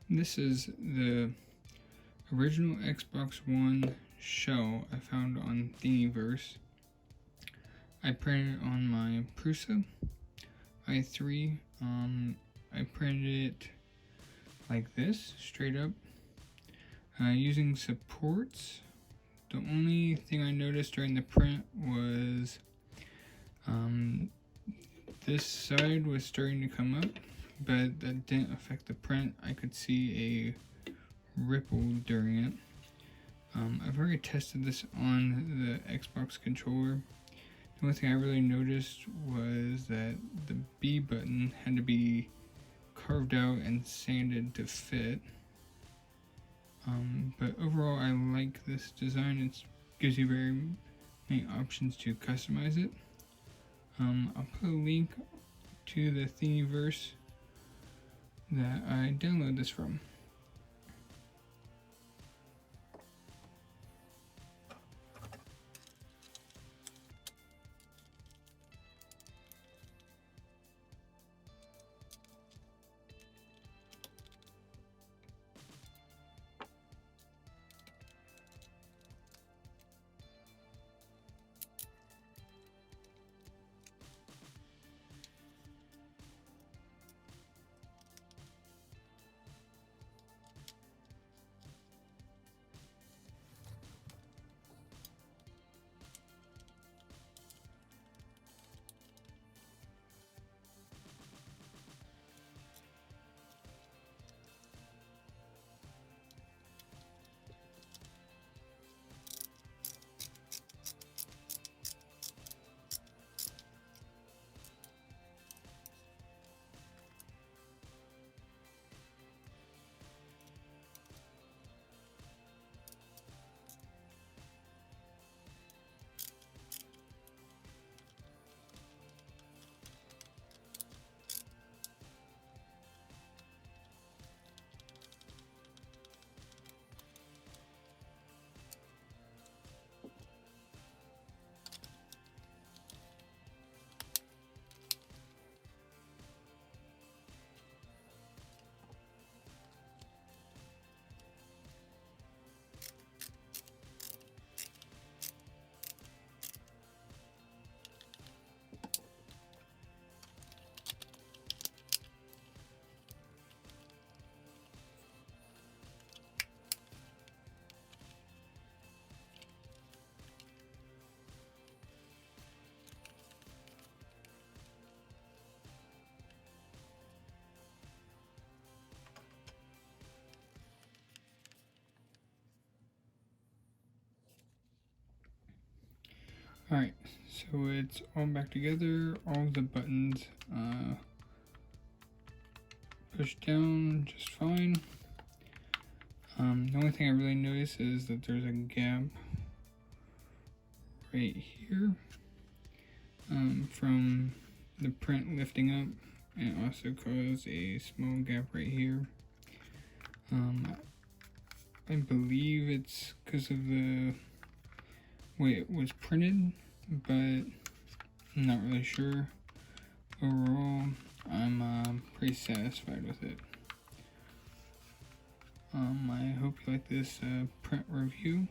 This is the original Xbox One shell I found on Thingiverse. I printed it on my Prusa i3. I printed it like this, straight up, using supports. The only thing I noticed during the print was this side was starting to come up, but that didn't affect the print. I could see a ripple during it. I've already tested this on the Xbox controller. The only thing I really noticed was that the B button had to be carved out and sanded to fit. But overall, I like this design. It gives you very many options to customize it. I'll put a link to the Thingiverse that I downloaded this from. Alright, so it's all back together, all the buttons pushed down just fine. The only thing I really notice is that there's a gap right here from the print lifting up, and it also caused a small gap right here. I believe it's because of the way it was printed, but I'm not really sure. Overall, I'm pretty satisfied with it. I hope you like this print review.